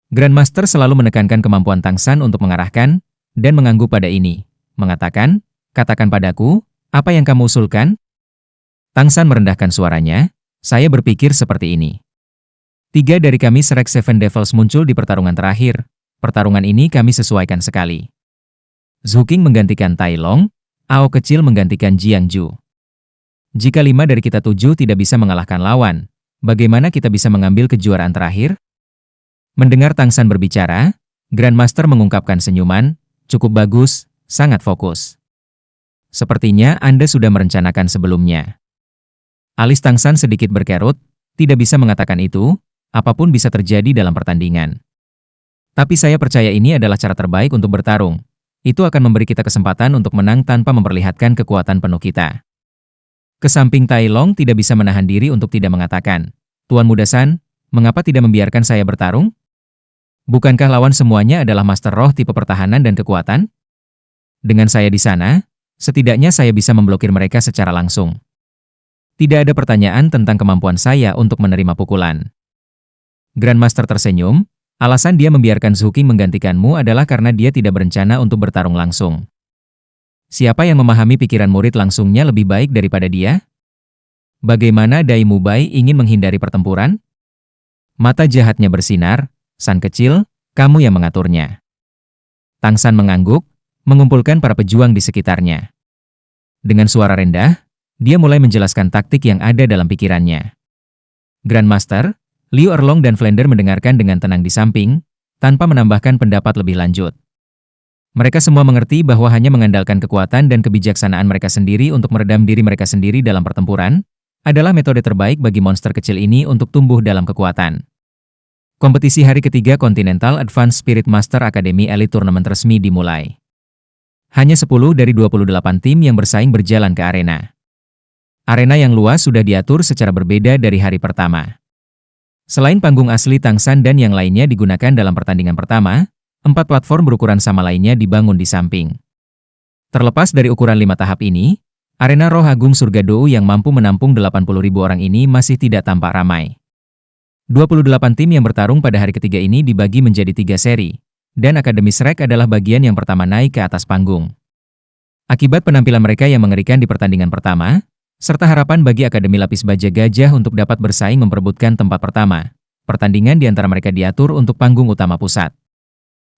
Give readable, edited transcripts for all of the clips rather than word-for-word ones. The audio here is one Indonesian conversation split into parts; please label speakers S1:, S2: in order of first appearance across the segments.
S1: Grandmaster selalu menekankan kemampuan Tang San untuk mengarahkan dan mengangguk pada ini, mengatakan, "Katakan padaku, apa yang kamu usulkan?" Tang San merendahkan suaranya, "Saya berpikir seperti ini. 3 dari kami Shrek Seven Devils muncul di pertarungan terakhir. Pertarungan ini kami sesuaikan sekali. Zhu Qing menggantikan Tai Long, Ao kecil menggantikan Jiang Ju. Jika 5 dari kita 7 tidak bisa mengalahkan lawan, bagaimana kita bisa mengambil kejuaraan terakhir?" Mendengar Tang San berbicara, Grandmaster mengungkapkan senyuman, "Cukup bagus, sangat fokus. Sepertinya Anda sudah merencanakan sebelumnya." Alis Tang San sedikit berkerut, tidak bisa mengatakan itu, apapun bisa terjadi dalam pertandingan. Tapi saya percaya ini adalah cara terbaik untuk bertarung. Itu akan memberi kita kesempatan untuk menang tanpa memperlihatkan kekuatan penuh kita. Kesamping Tai Long tidak bisa menahan diri untuk tidak mengatakan, "Tuan Muda San, mengapa tidak membiarkan saya bertarung? Bukankah lawan semuanya adalah Master Roh tipe pertahanan dan kekuatan? Dengan saya di sana, setidaknya saya bisa memblokir mereka secara langsung. Tidak ada pertanyaan tentang kemampuan saya untuk menerima pukulan." Grandmaster tersenyum, alasan dia membiarkan Zhu Qing menggantikanmu adalah karena dia tidak berencana untuk bertarung langsung. Siapa yang memahami pikiran murid langsungnya lebih baik daripada dia? Bagaimana Dai Mubai ingin menghindari pertempuran? Mata jahatnya bersinar, "San kecil, kamu yang mengaturnya." Tang San mengangguk, mengumpulkan para pejuang di sekitarnya. Dengan suara rendah, dia mulai menjelaskan taktik yang ada dalam pikirannya. Grandmaster, Liu Erlong dan Flender mendengarkan dengan tenang di samping, tanpa menambahkan pendapat lebih lanjut. Mereka semua mengerti bahwa hanya mengandalkan kekuatan dan kebijaksanaan mereka sendiri untuk meredam diri mereka sendiri dalam pertempuran, adalah metode terbaik bagi monster kecil ini untuk tumbuh dalam kekuatan. Kompetisi hari ketiga Continental Advanced Spirit Master Academy Elite Tournament resmi dimulai. Hanya 10 dari 28 tim yang bersaing berjalan ke arena. Arena yang luas sudah diatur secara berbeda dari hari pertama. Selain panggung asli Tang San dan yang lainnya digunakan dalam pertandingan pertama, 4 platform berukuran sama lainnya dibangun di samping. Terlepas dari ukuran 5 tahap ini, arena Roh Agung Surga Dou yang mampu menampung 80.000 orang ini masih tidak tampak ramai. 28 tim yang bertarung pada hari ketiga ini dibagi menjadi 3 seri, dan Akademi Shrek adalah bagian yang pertama naik ke atas panggung. Akibat penampilan mereka yang mengerikan di pertandingan pertama, serta harapan bagi Akademi Lapis Baja Gajah untuk dapat bersaing memperebutkan tempat pertama, pertandingan di antara mereka diatur untuk panggung utama pusat.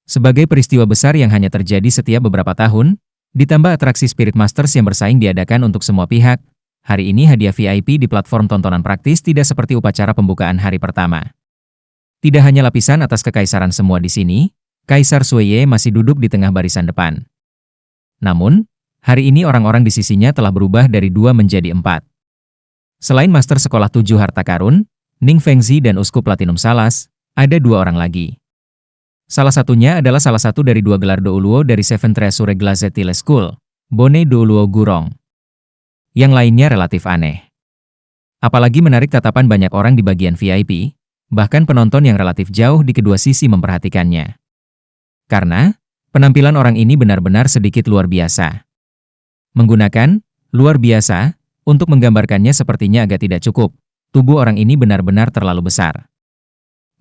S1: Sebagai peristiwa besar yang hanya terjadi setiap beberapa tahun, ditambah atraksi Spirit Masters yang bersaing diadakan untuk semua pihak, hari ini hadiah VIP di platform tontonan praktis tidak seperti upacara pembukaan hari pertama. Tidak hanya lapisan atas kekaisaran semua di sini, Kaisar Sueye masih duduk di tengah barisan depan. Namun, hari ini orang-orang di sisinya telah berubah dari 2 menjadi 4. Selain Master Sekolah 7 Harta Karun, Ning Fengzi dan Uskup Platinum Salas, ada 2 orang lagi. Salah satunya adalah salah satu dari 2 gelar Douluo dari Seven Treasure Glazetile School, Bone Douluo Gurong. Yang lainnya relatif aneh. Apalagi menarik tatapan banyak orang di bagian VIP, bahkan penonton yang relatif jauh di kedua sisi memperhatikannya. Karena, penampilan orang ini benar-benar sedikit luar biasa. Menggunakan luar biasa untuk menggambarkannya sepertinya agak tidak cukup. Tubuh orang ini benar-benar terlalu besar.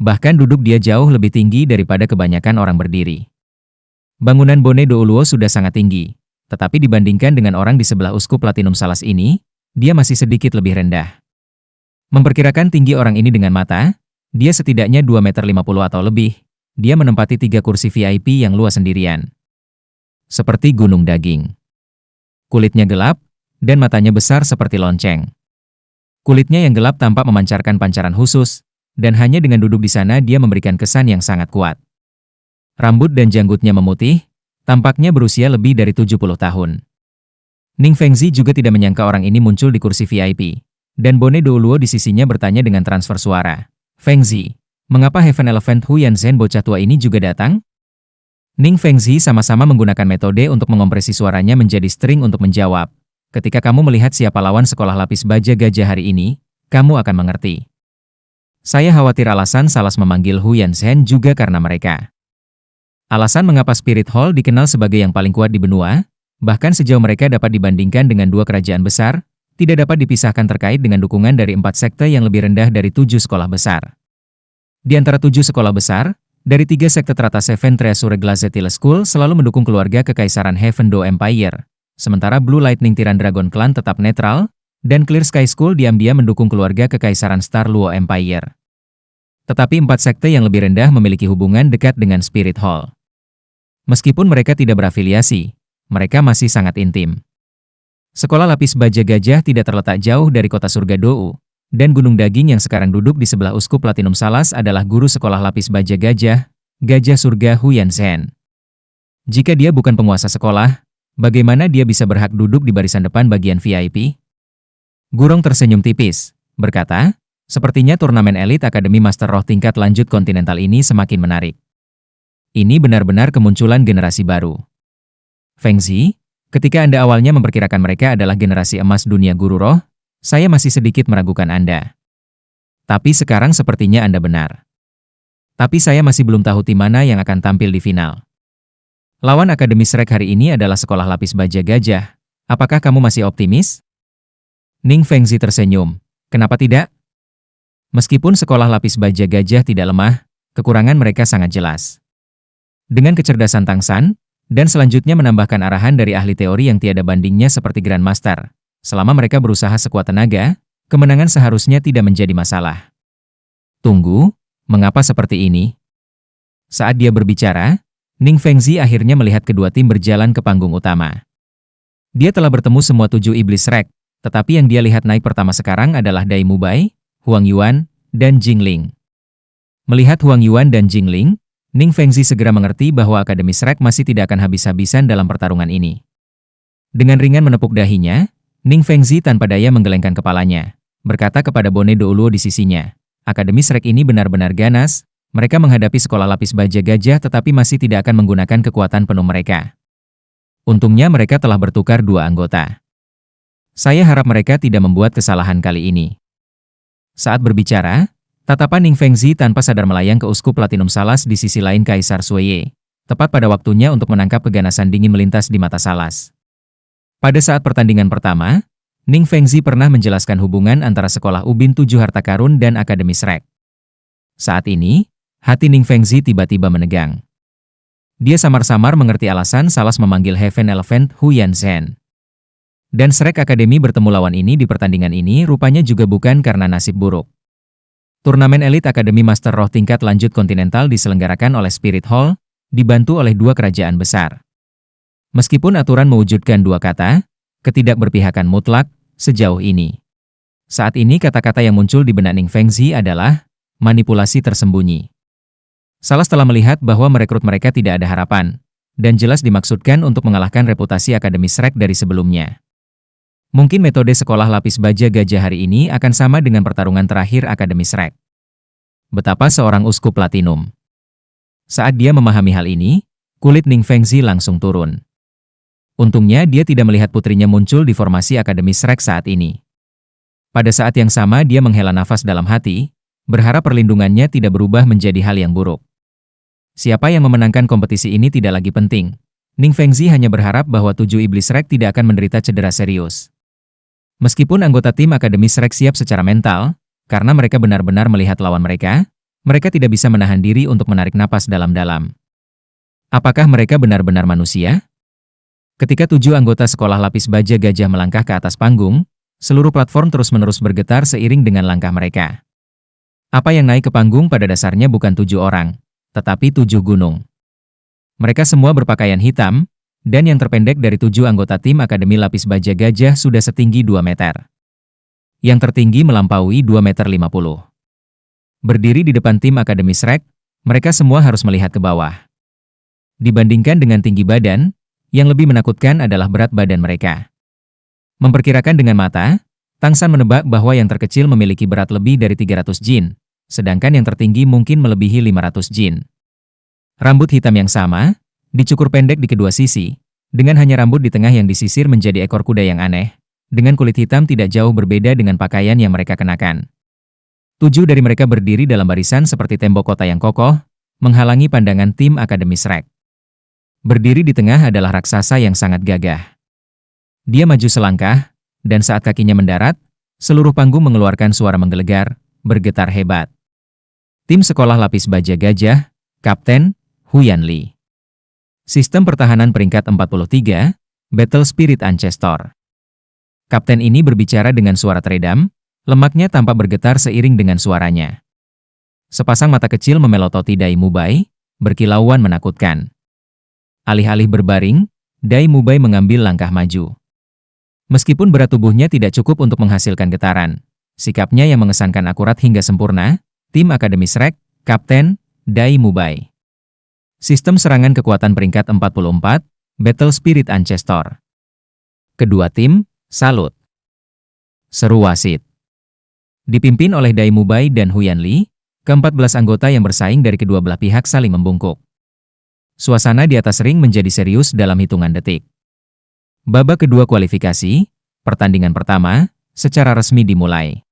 S1: Bahkan duduk dia jauh lebih tinggi daripada kebanyakan orang berdiri. Bangunan Bone Douluo sudah sangat tinggi, tetapi dibandingkan dengan orang di sebelah Uskup Platinum Salas ini, dia masih sedikit lebih rendah. Memperkirakan tinggi orang ini dengan mata, dia setidaknya 2,50 meter atau lebih. Dia menempati 3 kursi VIP yang luas sendirian. Seperti gunung daging. Kulitnya gelap, dan matanya besar seperti lonceng. Kulitnya yang gelap tampak memancarkan pancaran khusus, dan hanya dengan duduk di sana dia memberikan kesan yang sangat kuat. Rambut dan janggutnya memutih, tampaknya berusia lebih dari 70 tahun. Ning Fengzi juga tidak menyangka orang ini muncul di kursi VIP, dan Bone Douluo di sisinya bertanya dengan transfer suara. "Fengzi, mengapa Heaven Elephant Huyan Zhen bocah tua ini juga datang?" Ning Fengzi sama-sama menggunakan metode untuk mengompresi suaranya menjadi string untuk menjawab. "Ketika kamu melihat siapa lawan sekolah lapis baja gajah hari ini, kamu akan mengerti. Saya khawatir alasan Salas memanggil Huyan Zhen juga karena mereka. Alasan mengapa Spirit Hall dikenal sebagai yang paling kuat di benua, bahkan sejauh mereka dapat dibandingkan dengan 2 kerajaan besar, tidak dapat dipisahkan terkait dengan dukungan dari 4 sekte yang lebih rendah dari 7 sekolah besar. Di antara 7 sekolah besar, Dari 3 sekte teratas Seven Treasure Glazetile School selalu mendukung keluarga Kekaisaran Heaven Do Empire, sementara Blue Lightning Tiran Dragon Clan tetap netral, dan Clear Sky School diam-diam mendukung keluarga Kekaisaran Star Luo Empire. Tetapi 4 sekte yang lebih rendah memiliki hubungan dekat dengan Spirit Hall. Meskipun mereka tidak berafiliasi, mereka masih sangat intim. Sekolah Lapis Baja Gajah tidak terletak jauh dari kota surga Dou, dan Gunung Daging yang sekarang duduk di sebelah Uskup Platinum Salas adalah guru sekolah Lapis Baja Gajah, Gajah Surga Huyan Zhen. Jika dia bukan penguasa sekolah, bagaimana dia bisa berhak duduk di barisan depan bagian VIP? Gurong tersenyum tipis, berkata, sepertinya turnamen elit Akademi Master Roh tingkat lanjut kontinental ini semakin menarik. Ini benar-benar kemunculan generasi baru. Feng Zi, ketika Anda awalnya memperkirakan mereka adalah generasi emas dunia guru roh, saya masih sedikit meragukan Anda. Tapi sekarang sepertinya Anda benar. Tapi saya masih belum tahu tim mana yang akan tampil di final. Lawan Akademi Shrek hari ini adalah sekolah Lapis Baja Gajah. Apakah kamu masih optimis? Ning Fengzi tersenyum. Kenapa tidak? Meskipun sekolah Lapis Baja Gajah tidak lemah, kekurangan mereka sangat jelas. Dengan kecerdasan Tangsan, dan selanjutnya menambahkan arahan dari ahli teori yang tiada bandingnya seperti Grandmaster, selama mereka berusaha sekuat tenaga, kemenangan seharusnya tidak menjadi masalah. Tunggu, mengapa seperti ini? Saat dia berbicara, Ning Fengzi akhirnya melihat kedua tim berjalan ke panggung utama. Dia telah bertemu semua 7 iblis Shrek, tetapi yang dia lihat naik pertama sekarang adalah Dai Mubai, Huang Yuan, dan Jingling. Melihat Huang Yuan dan Jingling, Ning Fengzi segera mengerti bahwa Akademi Shrek masih tidak akan habis-habisan dalam pertarungan ini. Dengan ringan menepuk dahinya, Ning Fengzi tanpa daya menggelengkan kepalanya, berkata kepada Bone Douluo di sisinya, Akademi Shrek ini benar-benar ganas, mereka menghadapi sekolah Lapis Baja Gajah tetapi masih tidak akan menggunakan kekuatan penuh mereka. Untungnya mereka telah bertukar 2 anggota. Saya harap mereka tidak membuat kesalahan kali ini. Saat berbicara, tatapan Ning Fengzi tanpa sadar melayang ke Uskup Platinum Salas di sisi lain Kaisar Sueye, tepat pada waktunya untuk menangkap keganasan dingin melintas di mata Salas. Pada saat pertandingan pertama, Ning Fengzi pernah menjelaskan hubungan antara Sekolah Ubin 7 Harta Karun dan Akademi Shrek. Saat ini, hati Ning Fengzi tiba-tiba menegang. Dia samar-samar mengerti alasan Salas memanggil Heaven Elephant Huyan Zhen. Dan Shrek Academy bertemu lawan ini di pertandingan ini rupanya juga bukan karena nasib buruk. Turnamen elit Akademi Master Roh tingkat lanjut kontinental diselenggarakan oleh Spirit Hall, dibantu oleh 2 kerajaan besar. Meskipun aturan mewujudkan 2 kata, ketidakberpihakan mutlak, sejauh ini. Saat ini kata-kata yang muncul di benak Ning Fengzi adalah manipulasi tersembunyi. Salas telah melihat bahwa merekrut mereka tidak ada harapan, dan jelas dimaksudkan untuk mengalahkan reputasi Akademi Shrek dari sebelumnya. Mungkin metode sekolah Lapis Baja Gajah hari ini akan sama dengan pertarungan terakhir Akademi Shrek. Betapa seorang uskup platinum. Saat dia memahami hal ini, kulit Ning Fengzi langsung turun. Untungnya dia tidak melihat putrinya muncul di formasi Akademi Shrek saat ini. Pada saat yang sama dia menghela nafas dalam hati, berharap perlindungannya tidak berubah menjadi hal yang buruk. Siapa yang memenangkan kompetisi ini tidak lagi penting. Ning Fengzi hanya berharap bahwa 7 iblis Shrek tidak akan menderita cedera serius. Meskipun anggota tim Akademi Shrek siap secara mental, karena mereka benar-benar melihat lawan mereka tidak bisa menahan diri untuk menarik napas dalam-dalam. Apakah mereka benar-benar manusia? Ketika 7 anggota sekolah Lapis Baja Gajah melangkah ke atas panggung, seluruh platform terus-menerus bergetar seiring dengan langkah mereka. Apa yang naik ke panggung pada dasarnya bukan 7 orang, tetapi 7 gunung. Mereka semua berpakaian hitam, dan yang terpendek dari 7 anggota tim Akademi Lapis Baja Gajah sudah setinggi 2 meter. Yang tertinggi melampaui 2,50 meter. Berdiri di depan tim Akademi Shrek, mereka semua harus melihat ke bawah. Dibandingkan dengan tinggi badan, yang lebih menakutkan adalah berat badan mereka. Memperkirakan dengan mata, Tangsan menebak bahwa yang terkecil memiliki berat lebih dari 300 jin, sedangkan yang tertinggi mungkin melebihi 500 jin. Rambut hitam yang sama, dicukur pendek di kedua sisi, dengan hanya rambut di tengah yang disisir menjadi ekor kuda yang aneh, dengan kulit hitam tidak jauh berbeda dengan pakaian yang mereka kenakan. 7 dari mereka berdiri dalam barisan seperti tembok kota yang kokoh, menghalangi pandangan tim Akademi Shrek. Berdiri di tengah adalah raksasa yang sangat gagah. Dia maju selangkah, dan saat kakinya mendarat, seluruh panggung mengeluarkan suara menggelegar, bergetar hebat. Tim sekolah Lapis Baja Gajah, Kapten, Huyan Li. Sistem pertahanan peringkat 43, Battle Spirit Ancestor. Kapten ini berbicara dengan suara teredam, lemaknya tampak bergetar seiring dengan suaranya. Sepasang mata kecil memelototi Dai Mubai, berkilauan menakutkan. Alih-alih berbaring, Dai Mubai mengambil langkah maju. Meskipun berat tubuhnya tidak cukup untuk menghasilkan getaran, sikapnya yang mengesankan akurat hingga sempurna, tim Akademi Shrek, Kapten, Dai Mubai. Sistem serangan kekuatan peringkat 44, Battle Spirit Ancestor. Kedua tim, salut. Seru wasit. Dipimpin oleh Dai Mubai dan Huyan Li, ke-14 anggota yang bersaing dari kedua belah pihak saling membungkuk. Suasana di atas ring menjadi serius dalam hitungan detik. Babak kedua kualifikasi, pertandingan pertama, secara resmi dimulai.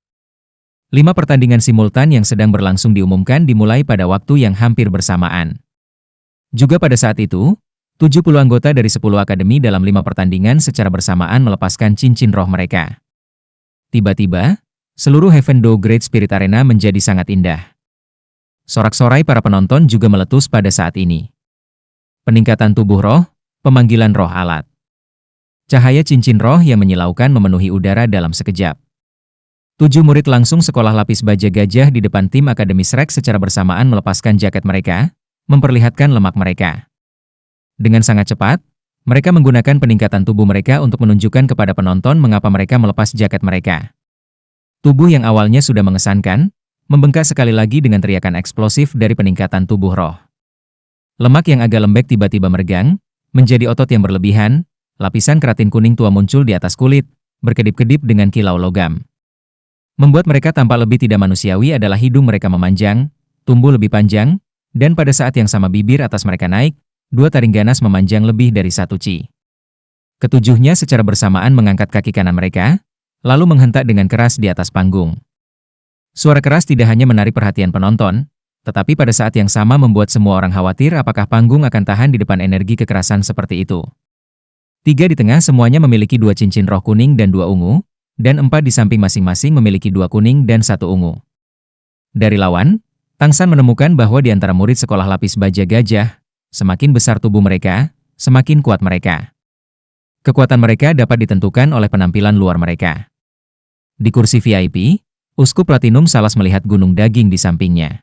S1: 5 pertandingan simultan yang sedang berlangsung diumumkan dimulai pada waktu yang hampir bersamaan. Juga pada saat itu, 70 anggota dari 10 akademi dalam 5 pertandingan secara bersamaan melepaskan cincin roh mereka. Tiba-tiba, seluruh Heaven Do Great Spirit Arena menjadi sangat indah. Sorak-sorai para penonton juga meletus pada saat ini. Peningkatan tubuh roh, pemanggilan roh alat. Cahaya cincin roh yang menyilaukan memenuhi udara dalam sekejap. 7 murid langsung sekolah lapis baja gajah di depan tim Akademi Shrek secara bersamaan melepaskan jaket mereka, memperlihatkan lemak mereka. Dengan sangat cepat, mereka menggunakan peningkatan tubuh mereka untuk menunjukkan kepada penonton mengapa mereka melepas jaket mereka. Tubuh yang awalnya sudah mengesankan, membengkak sekali lagi dengan teriakan eksplosif dari peningkatan tubuh roh. Lemak yang agak lembek tiba-tiba meregang, menjadi otot yang berlebihan, lapisan keratin kuning tua muncul di atas kulit, berkedip-kedip dengan kilau logam. Membuat mereka tampak lebih tidak manusiawi adalah hidung mereka memanjang, tumbuh lebih panjang, dan pada saat yang sama bibir atas mereka naik, 2 taring ganas memanjang lebih dari 1 ci. Ketujuhnya secara bersamaan mengangkat kaki kanan mereka, lalu menghentak dengan keras di atas panggung. Suara keras tidak hanya menarik perhatian penonton, tetapi pada saat yang sama membuat semua orang khawatir apakah panggung akan tahan di depan energi kekerasan seperti itu. 3 di tengah semuanya memiliki 2 cincin roh kuning dan 2 ungu, dan 4 di samping masing-masing memiliki 2 kuning dan 1 ungu. Dari lawan, Tangsan menemukan bahwa di antara murid sekolah lapis baja gajah, semakin besar tubuh mereka, semakin kuat mereka. Kekuatan mereka dapat ditentukan oleh penampilan luar mereka. Di kursi VIP, Uskup Platinum Salas melihat gunung daging di sampingnya.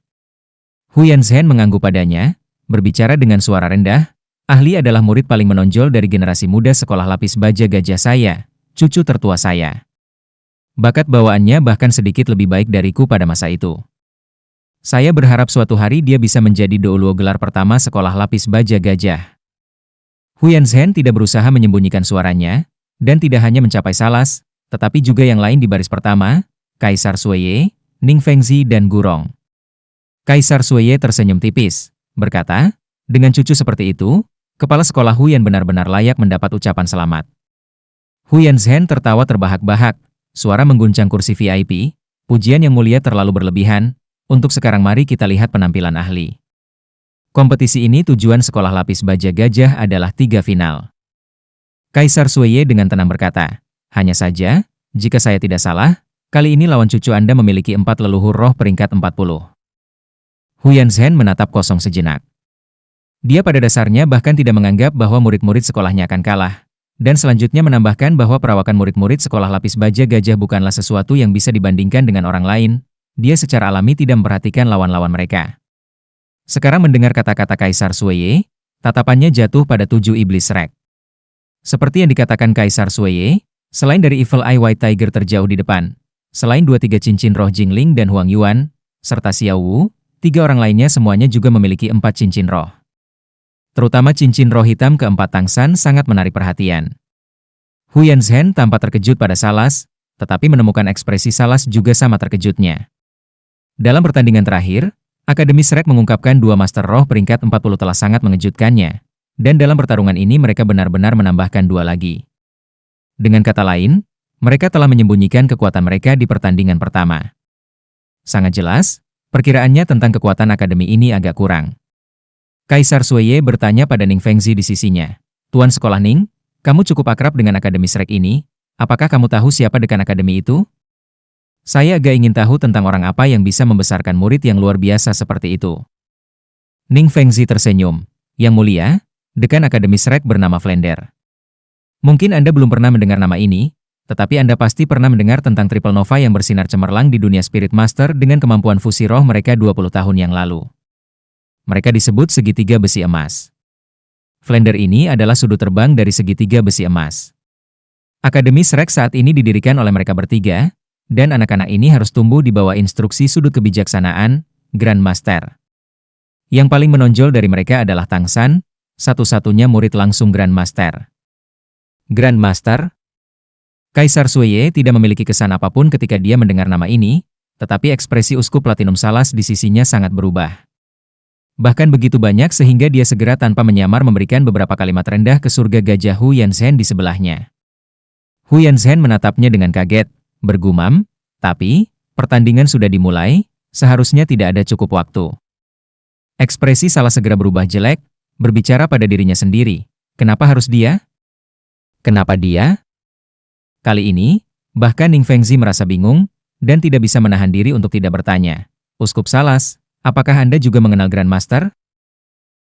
S1: Huyan Zhen mengangguk padanya, berbicara dengan suara rendah, "Ahli adalah murid paling menonjol dari generasi muda sekolah lapis baja gajah saya, cucu tertua saya. Bakat bawaannya bahkan sedikit lebih baik dariku pada masa itu. Saya berharap suatu hari dia bisa menjadi douluo gelar pertama sekolah lapis baja gajah." Huyan Zhen tidak berusaha menyembunyikan suaranya, dan tidak hanya mencapai Salas, tetapi juga yang lain di baris pertama, Kaisar Sueye, Ning Fengzi dan Gurong. Kaisar Sueye tersenyum tipis, berkata, "Dengan cucu seperti itu, kepala sekolah Huyan benar-benar layak mendapat ucapan selamat." Huyan Zhen tertawa terbahak-bahak, suara mengguncang kursi VIP, "Pujian yang mulia terlalu berlebihan, untuk sekarang mari kita lihat penampilan ahli." Kompetisi ini tujuan sekolah lapis baja gajah adalah 3 final. Kaisar Sueye dengan tenang berkata, "Hanya saja, jika saya tidak salah, kali ini lawan cucu Anda memiliki 4 leluhur roh peringkat 40. Huyan Zhen menatap kosong sejenak. Dia pada dasarnya bahkan tidak menganggap bahwa murid-murid sekolahnya akan kalah, dan selanjutnya menambahkan bahwa perawakan murid-murid sekolah lapis baja gajah bukanlah sesuatu yang bisa dibandingkan dengan orang lain. Dia secara alami tidak memperhatikan lawan-lawan mereka. Sekarang mendengar kata-kata Kaisar Sueye, tatapannya jatuh pada 7 iblis Shrek. Seperti yang dikatakan Kaisar Sueye, selain dari Evil Eye White Tiger terjauh di depan, selain 2-3 cincin roh Jingling dan Huang Yuan, serta Xiao Wu, 3 orang lainnya semuanya juga memiliki 4 cincin roh. Terutama cincin roh hitam keempat Tangsan sangat menarik perhatian. Huyan Zhen tampak terkejut pada Salas, tetapi menemukan ekspresi Salas juga sama terkejutnya. Dalam pertandingan terakhir, Akademi Shrek mengungkapkan 2 Master Roh peringkat 40 telah sangat mengejutkannya, dan dalam pertarungan ini mereka benar-benar menambahkan 2 lagi. Dengan kata lain, mereka telah menyembunyikan kekuatan mereka di pertandingan pertama. Sangat jelas, perkiraannya tentang kekuatan akademi ini agak kurang. Kaisar Sueye bertanya pada Ning Fengzi di sisinya, "Tuan Sekolah Ning, kamu cukup akrab dengan Akademi Shrek ini, apakah kamu tahu siapa dekan akademi itu? Saya agak ingin tahu tentang orang apa yang bisa membesarkan murid yang luar biasa seperti itu." Ning Fengzi tersenyum. Yang mulia, dekan Akademi Shrek bernama Flender. Mungkin Anda belum pernah mendengar nama ini, tetapi Anda pasti pernah mendengar tentang Triple Nova yang bersinar cemerlang di dunia Spirit Master dengan kemampuan fusi roh mereka 20 tahun yang lalu. Mereka disebut segitiga besi emas. Flender ini adalah sudut terbang dari segitiga besi emas. Akademi Shrek saat ini didirikan oleh mereka bertiga, dan anak-anak ini harus tumbuh di bawah instruksi sudut kebijaksanaan, Grand Master. Yang paling menonjol dari mereka adalah Tang San, satu-satunya murid langsung Grand Master. Grand Master? Kaisar Sueye tidak memiliki kesan apapun ketika dia mendengar nama ini, tetapi ekspresi Uskup Platinum Salas di sisinya sangat berubah. Bahkan begitu banyak sehingga dia segera tanpa menyamar memberikan beberapa kalimat rendah ke surga gajah Hu Yanzhen di sebelahnya. Hu Yanzhen menatapnya dengan kaget, bergumam, tapi, pertandingan sudah dimulai, seharusnya tidak ada cukup waktu. Ekspresi Salas segera berubah jelek, berbicara pada dirinya sendiri. Kenapa harus dia? Kenapa dia? Kali ini, bahkan Ning Fengzi merasa bingung, dan tidak bisa menahan diri untuk tidak bertanya. Uskup Salas, apakah Anda juga mengenal Grand Master?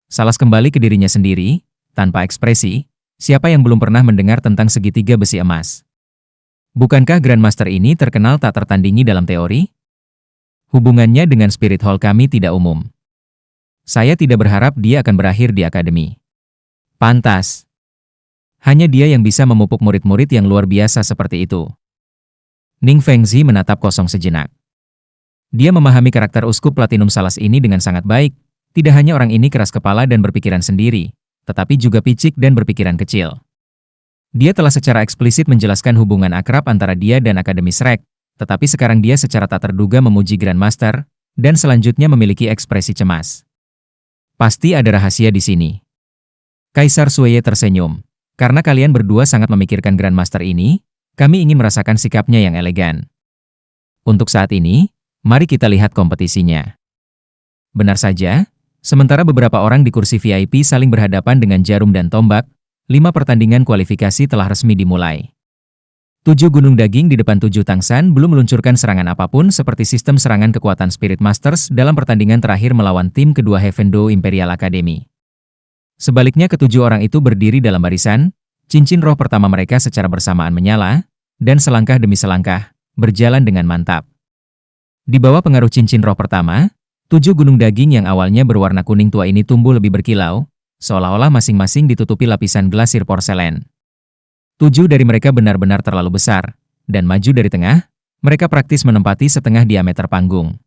S1: Salas kembali ke dirinya sendiri, tanpa ekspresi, siapa yang belum pernah mendengar tentang segitiga besi emas? Bukankah Grand Master ini terkenal tak tertandingi dalam teori? Hubungannya dengan Spirit Hall kami tidak umum. Saya tidak berharap dia akan berakhir di akademi. Pantas. Hanya dia yang bisa memupuk murid-murid yang luar biasa seperti itu. Ning Fengzi menatap kosong sejenak. Dia memahami karakter Uskup Platinum Salas ini dengan sangat baik. Tidak hanya orang ini keras kepala dan berpikiran sendiri, tetapi juga picik dan berpikiran kecil. Dia telah secara eksplisit menjelaskan hubungan akrab antara dia dan Akademi Shrek, tetapi sekarang dia secara tak terduga memuji Grand Master, dan selanjutnya memiliki ekspresi cemas. Pasti ada rahasia di sini. Kaisar Sueye tersenyum. Karena kalian berdua sangat memikirkan Grand Master ini, kami ingin merasakan sikapnya yang elegan. Untuk saat ini, mari kita lihat kompetisinya. Benar saja, sementara beberapa orang di kursi VIP saling berhadapan dengan jarum dan tombak, 5 pertandingan kualifikasi telah resmi dimulai. 7 gunung daging di depan 7 Tang San belum meluncurkan serangan apapun seperti sistem serangan kekuatan Spirit Masters dalam pertandingan terakhir melawan tim kedua Heaven Do Imperial Academy. Sebaliknya ketujuh orang itu berdiri dalam barisan, cincin roh pertama mereka secara bersamaan menyala, dan selangkah demi selangkah, berjalan dengan mantap. Di bawah pengaruh cincin roh pertama, 7 gunung daging yang awalnya berwarna kuning tua ini tumbuh lebih berkilau, seolah-olah masing-masing ditutupi lapisan glasir porselen. 7 dari mereka benar-benar terlalu besar, dan maju dari tengah, mereka praktis menempati setengah diameter panggung.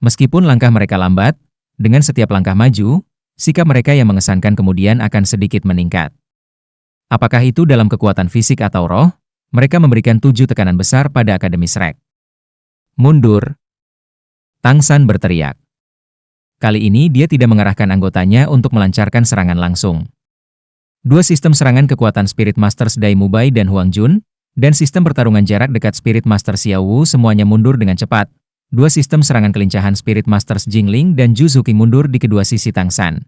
S1: Meskipun langkah mereka lambat, dengan setiap langkah maju, sikap mereka yang mengesankan kemudian akan sedikit meningkat. Apakah itu dalam kekuatan fisik atau roh? Mereka memberikan 7 tekanan besar pada Akademi Shrek. Mundur! Tang San berteriak. Kali ini dia tidak mengarahkan anggotanya untuk melancarkan serangan langsung. 2 sistem serangan kekuatan Spirit Masters Dai Mubai dan Huang Jun, dan sistem pertarungan jarak dekat Spirit Master Xiao Wu semuanya mundur dengan cepat. 2 sistem serangan kelincahan Spirit Masters Jingling dan Zhu Zuqi mundur di kedua sisi Tang San.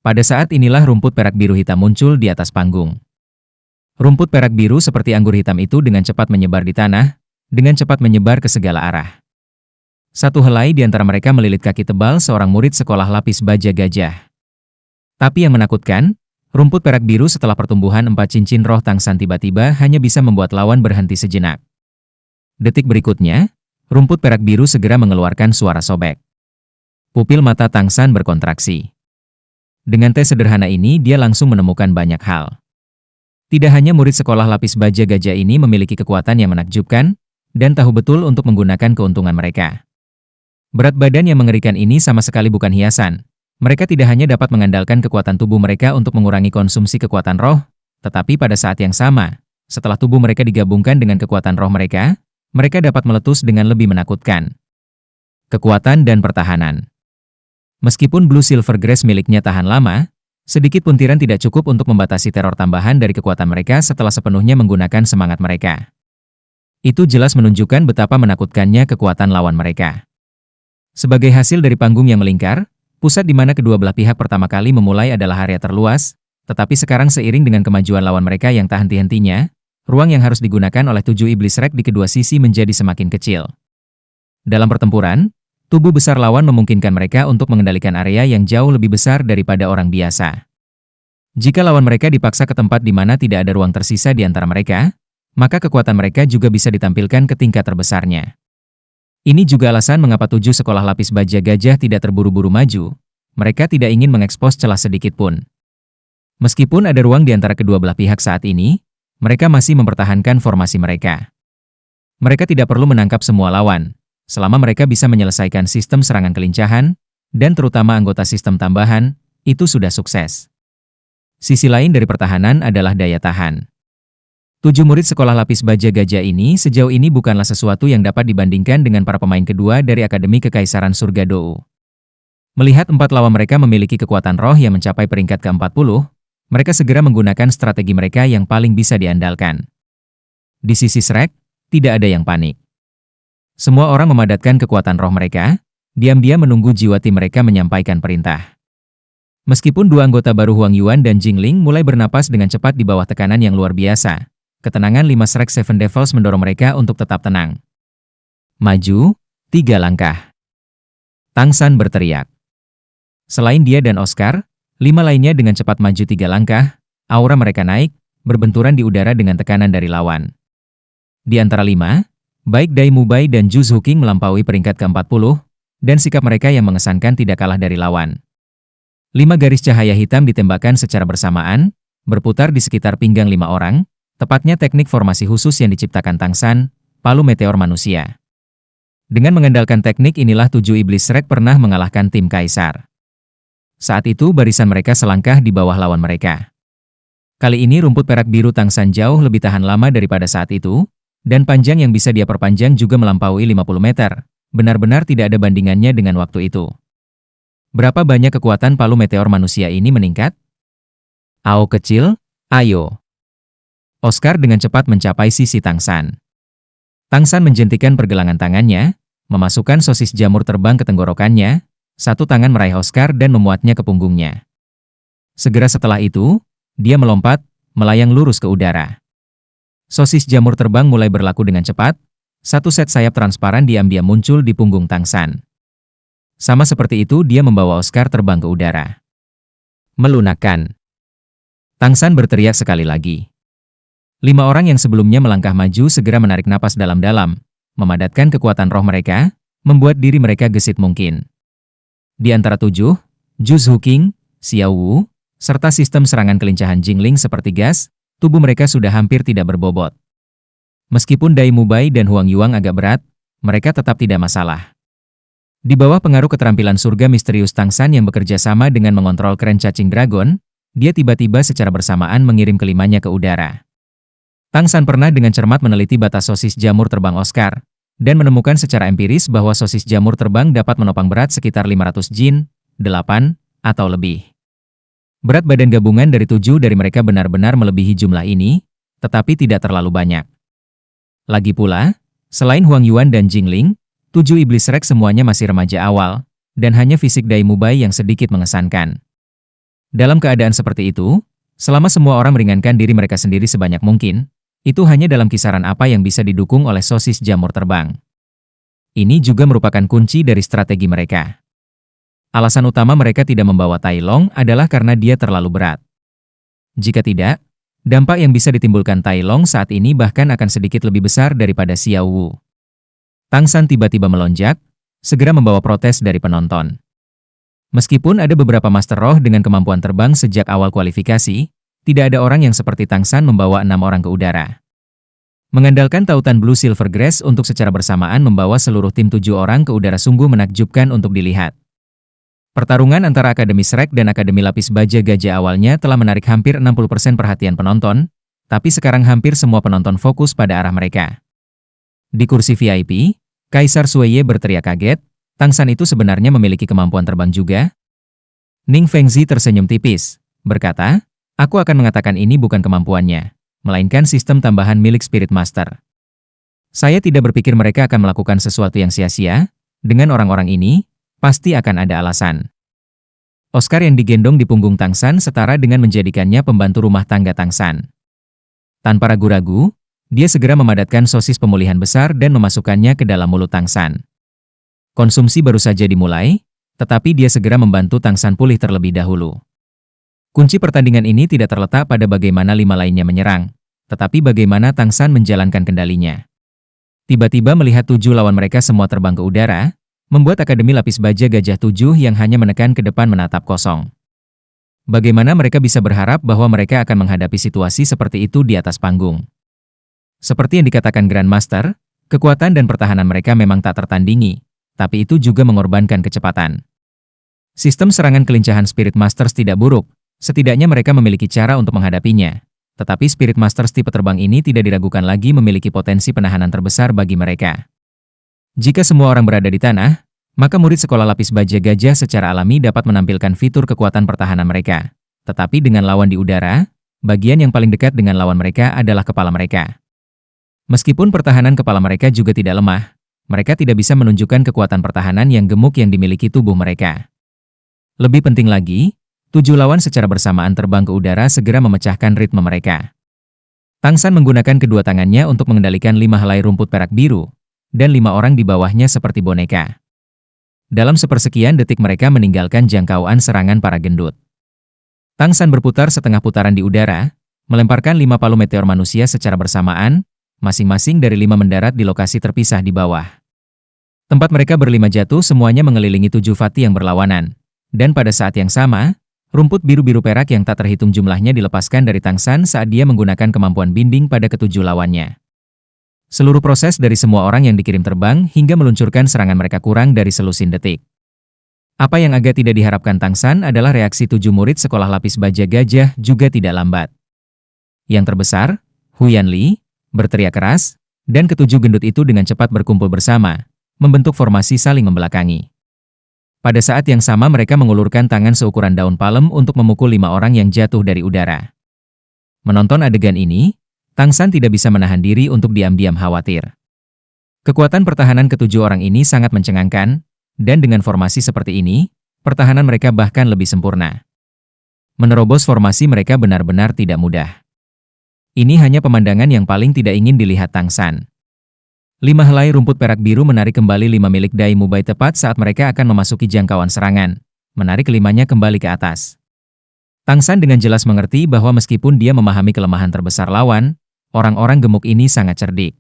S1: Pada saat inilah rumput perak biru hitam muncul di atas panggung. Rumput perak biru seperti anggur hitam itu dengan cepat menyebar di tanah, dengan cepat menyebar ke segala arah. Satu helai di antara mereka melilit kaki tebal seorang murid sekolah lapis baja gajah. Tapi yang menakutkan, rumput perak biru setelah pertumbuhan 4 cincin roh Tang San tiba-tiba hanya bisa membuat lawan berhenti sejenak. Detik berikutnya, rumput perak biru segera mengeluarkan suara sobek. Pupil mata Tang San berkontraksi. Dengan tes sederhana ini dia langsung menemukan banyak hal. Tidak hanya murid sekolah lapis baja gajah ini memiliki kekuatan yang menakjubkan, dan tahu betul untuk menggunakan keuntungan mereka. Berat badan yang mengerikan ini sama sekali bukan hiasan. Mereka tidak hanya dapat mengandalkan kekuatan tubuh mereka untuk mengurangi konsumsi kekuatan roh, tetapi pada saat yang sama, setelah tubuh mereka digabungkan dengan kekuatan roh mereka, mereka dapat meletus dengan lebih menakutkan. Kekuatan dan pertahanan. Meskipun Blue Silver Grace miliknya tahan lama, sedikit puntiran tidak cukup untuk membatasi teror tambahan dari kekuatan mereka setelah sepenuhnya menggunakan semangat mereka. Itu jelas menunjukkan betapa menakutkannya kekuatan lawan mereka. Sebagai hasil dari panggung yang melingkar, pusat di mana kedua belah pihak pertama kali memulai adalah area terluas, tetapi sekarang seiring dengan kemajuan lawan mereka yang tak henti-hentinya, ruang yang harus digunakan oleh 7 iblis Shrek di kedua sisi menjadi semakin kecil. Dalam pertempuran, Tubuh besar lawan memungkinkan mereka untuk mengendalikan area yang jauh lebih besar daripada orang biasa. Jika lawan mereka dipaksa ke tempat di mana tidak ada ruang tersisa di antara mereka, maka kekuatan mereka juga bisa ditampilkan ke tingkat terbesarnya. Ini juga alasan mengapa 7 sekolah lapis baja gajah tidak terburu-buru maju. Mereka tidak ingin mengekspos celah sedikit pun. Meskipun ada ruang di antara kedua belah pihak saat ini, mereka masih mempertahankan formasi mereka. Mereka tidak perlu menangkap semua lawan, selama mereka bisa menyelesaikan sistem serangan kelincahan, dan terutama anggota sistem tambahan, itu sudah sukses. Sisi lain dari pertahanan adalah daya tahan. 7 murid sekolah lapis baja gajah ini sejauh ini bukanlah sesuatu yang dapat dibandingkan dengan para pemain kedua dari Akademi Kekaisaran Surga Dou. Melihat 4 lawan mereka memiliki kekuatan roh yang mencapai peringkat ke-40, mereka segera menggunakan strategi mereka yang paling bisa diandalkan. Di sisi Shrek, tidak ada yang panik. Semua orang memadatkan kekuatan roh mereka, diam-diam menunggu jiwa tim mereka menyampaikan perintah. Meskipun 2 anggota baru Huang Yuan dan Jingling mulai bernapas dengan cepat di bawah tekanan yang luar biasa, ketenangan 5 Shrek Seven Devils mendorong mereka untuk tetap tenang. Maju, 3 langkah. Tang San berteriak. Selain dia dan Oscar, 5 lainnya dengan cepat maju 3 langkah, aura mereka naik, berbenturan di udara dengan tekanan dari lawan. Di antara 5, baik Dai Mubai dan Zhu Zuqing melampaui peringkat ke-40, dan sikap mereka yang mengesankan tidak kalah dari lawan. 5 garis cahaya hitam ditembakkan secara bersamaan, berputar di sekitar pinggang 5 orang, tepatnya teknik formasi khusus yang diciptakan Tang San, palu meteor manusia. Dengan mengandalkan teknik inilah 7 iblis Shrek pernah mengalahkan tim Kaisar. Saat itu barisan mereka selangkah di bawah lawan mereka. Kali ini rumput perak biru Tang San jauh lebih tahan lama daripada saat itu, dan panjang yang bisa dia perpanjang juga melampaui 50 meter, benar-benar tidak ada bandingannya dengan waktu itu. Berapa banyak kekuatan palu meteor manusia ini meningkat? Ao kecil, ayo. Oscar dengan cepat mencapai sisi Tang San. Tang San menjentikan pergelangan tangannya, memasukkan sosis jamur terbang ke tenggorokannya, satu tangan meraih Oscar dan memuatnya ke punggungnya. Segera setelah itu, dia melompat, melayang lurus ke udara. Sosis jamur terbang mulai berlaku dengan cepat, satu set sayap transparan diam-diam muncul di punggung Tang San. Sama seperti itu dia membawa Oscar terbang ke udara. Melunakkan. Tang San berteriak sekali lagi. 5 orang yang sebelumnya melangkah maju segera menarik napas dalam-dalam, memadatkan kekuatan roh mereka, membuat diri mereka gesit mungkin. Di antara 7, Zhu Zuqing, Xiao Wu, serta sistem serangan kelincahan Jingling seperti gas, tubuh mereka sudah hampir tidak berbobot. Meskipun Dai Mubai dan Huang Yuan agak berat, mereka tetap tidak masalah. Di bawah pengaruh keterampilan surga misterius Tang San yang bekerja sama dengan mengontrol keren cacing dragon, dia tiba-tiba secara bersamaan mengirim kelimanya ke udara. Tang San pernah dengan cermat meneliti batas sosis jamur terbang Oscar, dan menemukan secara empiris bahwa sosis jamur terbang dapat menopang berat sekitar 500 jin, 8, atau lebih. Berat badan gabungan dari 7 dari mereka benar-benar melebihi jumlah ini, tetapi tidak terlalu banyak. Lagi pula, selain Huang Yuan dan Jingling, 7 iblis Shrek semuanya masih remaja awal, dan hanya fisik Dai Mubai yang sedikit mengesankan. Dalam keadaan seperti itu, selama semua orang meringankan diri mereka sendiri sebanyak mungkin, itu hanya dalam kisaran apa yang bisa didukung oleh sosis jamur terbang. Ini juga merupakan kunci dari strategi mereka. Alasan utama mereka tidak membawa Tai Long adalah karena dia terlalu berat. Jika tidak, dampak yang bisa ditimbulkan Tai Long saat ini bahkan akan sedikit lebih besar daripada Xiao Wu. Tang San tiba-tiba melonjak, segera membawa protes dari penonton. Meskipun ada beberapa master roh dengan kemampuan terbang sejak awal kualifikasi, tidak ada orang yang seperti Tang San membawa 6 orang ke udara. Mengandalkan tautan Blue Silver Grass untuk secara bersamaan membawa seluruh tim 7 orang ke udara sungguh menakjubkan untuk dilihat. Pertarungan antara Akademi Shrek dan Akademi Lapis Baja Gajah awalnya telah menarik hampir 60% perhatian penonton, tapi sekarang hampir semua penonton fokus pada arah mereka. Di kursi VIP, Kaisar Sueye berteriak kaget, Tang San itu sebenarnya memiliki kemampuan terbang juga? Ning Fengzi tersenyum tipis, berkata, aku akan mengatakan ini bukan kemampuannya, melainkan sistem tambahan milik Spirit Master. Saya tidak berpikir mereka akan melakukan sesuatu yang sia-sia, dengan orang-orang ini, pasti akan ada alasan. Oscar yang digendong di punggung Tang San setara dengan menjadikannya pembantu rumah tangga Tang San. Tanpa ragu-ragu, dia segera memadatkan sosis pemulihan besar dan memasukkannya ke dalam mulut Tang San. Konsumsi baru saja dimulai, tetapi dia segera membantu Tang San pulih terlebih dahulu. Kunci pertandingan ini tidak terletak pada bagaimana 5 lainnya menyerang, tetapi bagaimana Tang San menjalankan kendalinya. Tiba-tiba melihat 7 lawan mereka semua terbang ke udara, membuat Akademi Lapis Baja Gajah 7 yang hanya menekan ke depan menatap kosong. Bagaimana mereka bisa berharap bahwa mereka akan menghadapi situasi seperti itu di atas panggung? Seperti yang dikatakan Grandmaster, kekuatan dan pertahanan mereka memang tak tertandingi, tapi itu juga mengorbankan kecepatan. Sistem serangan kelincahan Spirit Masters tidak buruk, setidaknya mereka memiliki cara untuk menghadapinya. Tetapi Spirit Masters tipe terbang ini tidak diragukan lagi memiliki potensi penahanan terbesar bagi mereka. Jika semua orang berada di tanah, maka murid sekolah lapis baja gajah secara alami dapat menampilkan fitur kekuatan pertahanan mereka. Tetapi dengan lawan di udara, bagian yang paling dekat dengan lawan mereka adalah kepala mereka. Meskipun pertahanan kepala mereka juga tidak lemah, mereka tidak bisa menunjukkan kekuatan pertahanan yang gemuk yang dimiliki tubuh mereka. Lebih penting lagi, 7 lawan secara bersamaan terbang ke udara segera memecahkan ritme mereka. Tang San menggunakan kedua tangannya untuk mengendalikan 5 helai rumput perak biru, dan 5 orang di bawahnya seperti boneka. Dalam sepersekian detik mereka meninggalkan jangkauan serangan para gendut. Tang San berputar setengah putaran di udara, melemparkan 5 palu meteor manusia secara bersamaan, masing-masing dari 5 mendarat di lokasi terpisah di bawah. Tempat mereka berlima jatuh semuanya mengelilingi 7 Fati yang berlawanan. Dan pada saat yang sama, rumput biru-biru perak yang tak terhitung jumlahnya dilepaskan dari Tang San saat dia menggunakan kemampuan bimbing pada ketujuh lawannya. Seluruh proses dari semua orang yang dikirim terbang hingga meluncurkan serangan mereka kurang dari selusin detik. Apa yang agak tidak diharapkan Tang San adalah reaksi 7 murid sekolah lapis baja gajah juga tidak lambat. Yang terbesar, Huyan Li, berteriak keras, dan ketujuh gendut itu dengan cepat berkumpul bersama, membentuk formasi saling membelakangi. Pada saat yang sama mereka mengulurkan tangan seukuran daun palem untuk memukul 5 orang yang jatuh dari udara. Menonton adegan ini, Tang San tidak bisa menahan diri untuk diam-diam khawatir. Kekuatan pertahanan ketujuh orang ini sangat mencengangkan, dan dengan formasi seperti ini, pertahanan mereka bahkan lebih sempurna. Menerobos formasi mereka benar-benar tidak mudah. Ini hanya pemandangan yang paling tidak ingin dilihat Tang San. 5 helai rumput perak biru menarik kembali 5 milik Dai Mubai tepat saat mereka akan memasuki jangkauan serangan, menarik kelimanya kembali ke atas. Tang San dengan jelas mengerti bahwa meskipun dia memahami kelemahan terbesar lawan, orang-orang gemuk ini sangat cerdik.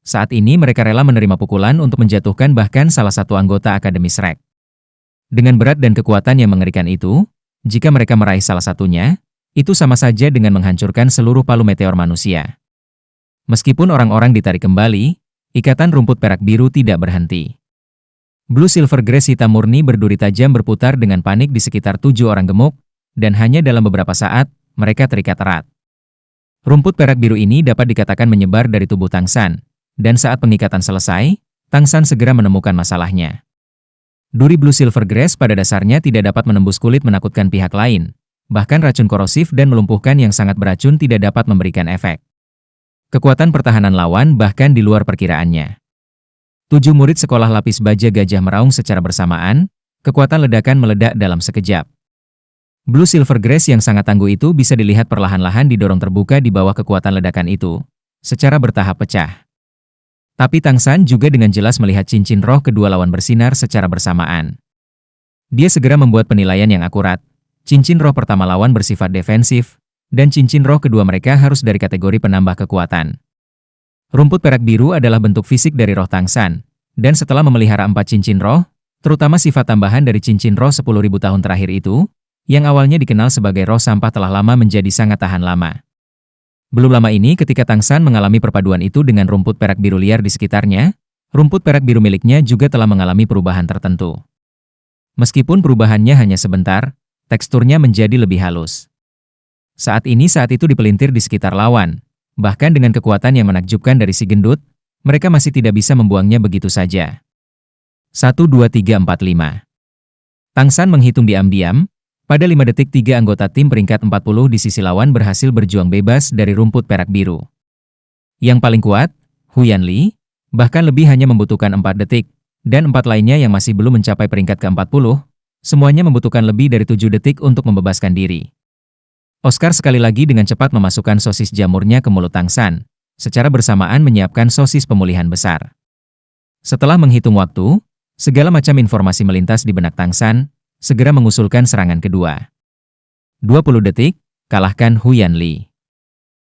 S1: Saat ini mereka rela menerima pukulan untuk menjatuhkan bahkan salah satu anggota Akademi Shrek. Dengan berat dan kekuatan yang mengerikan itu, jika mereka meraih salah satunya, itu sama saja dengan menghancurkan seluruh palu meteor manusia. Meskipun orang-orang ditarik kembali, ikatan rumput perak biru tidak berhenti. Blue Silver Grass hitam murni berduri tajam berputar dengan panik di sekitar 7 orang gemuk, dan hanya dalam beberapa saat, mereka terikat erat. Rumput perak biru ini dapat dikatakan menyebar dari tubuh Tang San, dan saat pengikatan selesai, Tang San segera menemukan masalahnya. Duri Blue Silver Grass pada dasarnya tidak dapat menembus kulit menakutkan pihak lain, bahkan racun korosif dan melumpuhkan yang sangat beracun tidak dapat memberikan efek. Kekuatan pertahanan lawan bahkan di luar perkiraannya. 7 murid sekolah lapis baja gajah meraung secara bersamaan, kekuatan ledakan meledak dalam sekejap. Blue Silver Grass yang sangat tangguh itu bisa dilihat perlahan-lahan didorong terbuka di bawah kekuatan ledakan itu, secara bertahap pecah. Tapi Tang San juga dengan jelas melihat cincin roh kedua lawan bersinar secara bersamaan. Dia segera membuat penilaian yang akurat. Cincin roh pertama lawan bersifat defensif, dan cincin roh kedua mereka harus dari kategori penambah kekuatan. Rumput perak biru adalah bentuk fisik dari roh Tang San, dan setelah memelihara 4 cincin roh, terutama sifat tambahan dari cincin roh 10.000 tahun terakhir itu, yang awalnya dikenal sebagai roh sampah telah lama menjadi sangat tahan lama. Belum lama ini ketika Tang San mengalami perpaduan itu dengan rumput perak biru liar di sekitarnya, rumput perak biru miliknya juga telah mengalami perubahan tertentu. Meskipun perubahannya hanya sebentar, teksturnya menjadi lebih halus. Saat itu dipelintir di sekitar lawan, bahkan dengan kekuatan yang menakjubkan dari si gendut, mereka masih tidak bisa membuangnya begitu saja. 1, 2, 3, 4, 5. Tang San menghitung diam-diam, pada 5 detik 3 anggota tim peringkat 40 di sisi lawan berhasil berjuang bebas dari rumput perak biru. Yang paling kuat, Huyan Li, bahkan lebih hanya membutuhkan 4 detik, dan 4 lainnya yang masih belum mencapai peringkat ke-40, semuanya membutuhkan lebih dari 7 detik untuk membebaskan diri. Oscar sekali lagi dengan cepat memasukkan sosis jamurnya ke mulut Tang San, secara bersamaan menyiapkan sosis pemulihan besar. Setelah menghitung waktu, Segala macam informasi melintas di benak Tang San, segera mengusulkan serangan kedua. 20 detik, kalahkan Huyan Li.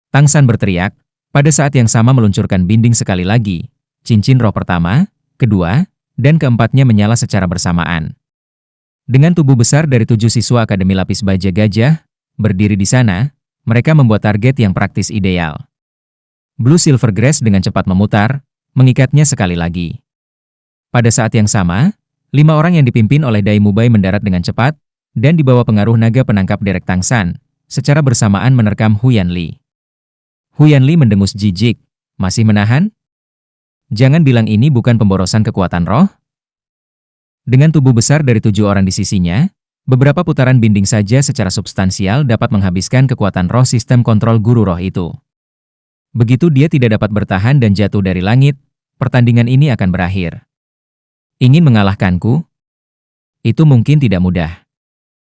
S1: Tang San berteriak, pada saat yang sama meluncurkan binding sekali lagi. Cincin roh pertama, kedua, dan keempatnya menyala secara bersamaan. Dengan tubuh besar dari 7 siswa Akademi Lapis Baja Gajah, berdiri di sana, mereka membuat target yang praktis ideal. Blue Silver Grass dengan cepat memutar, mengikatnya sekali lagi. Pada saat yang sama, 5 orang yang dipimpin oleh Dai Mubai mendarat dengan cepat, dan di bawah pengaruh naga penangkap derek Tang San, secara bersamaan menerkam Huyan Li. Huyan Li mendengus jijik, masih menahan? Jangan bilang ini bukan pemborosan kekuatan roh? Dengan tubuh besar dari 7 orang di sisinya, beberapa putaran binding saja secara substansial dapat menghabiskan kekuatan roh sistem kontrol guru roh itu. Begitu dia tidak dapat bertahan dan jatuh dari langit, pertandingan ini akan berakhir. Ingin mengalahkanku? Itu mungkin tidak mudah.